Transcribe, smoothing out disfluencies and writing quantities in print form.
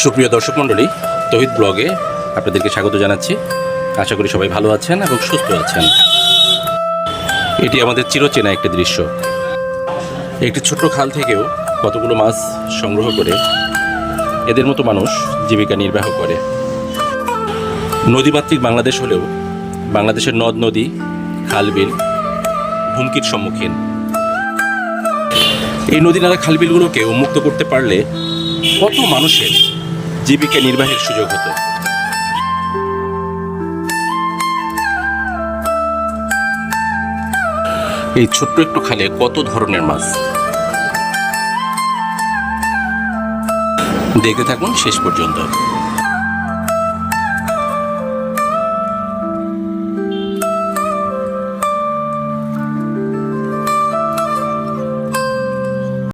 সুপ্রিয় দর্শক মণ্ডলী, তৌহিদ ব্লগে আপনাদেরকে স্বাগত জানাচ্ছি। আশা করি সবাই ভালো আছেন এবং সুস্থ আছেন। এটি আমাদের চিরচেনা একটি দৃশ্য। একটি ছোট্ট খাল থেকেও কতগুলো মাছ সংগ্রহ করে এদের মতো মানুষ জীবিকা নির্বাহ করে। নদীমাতৃক বাংলাদেশ হলেও বাংলাদেশের নদ নদী, খালবিল হুমকির সম্মুখীন। এই নদী নালা খালবিলগুলোকে উন্মুক্ত করতে পারলে কত মানুষের জীবিকা নির্বাহের সুযোগ হতো। এই ছোট্ট একটু খালে কত ধরনের মাছ, দেখতে থাকুন শেষ পর্যন্ত।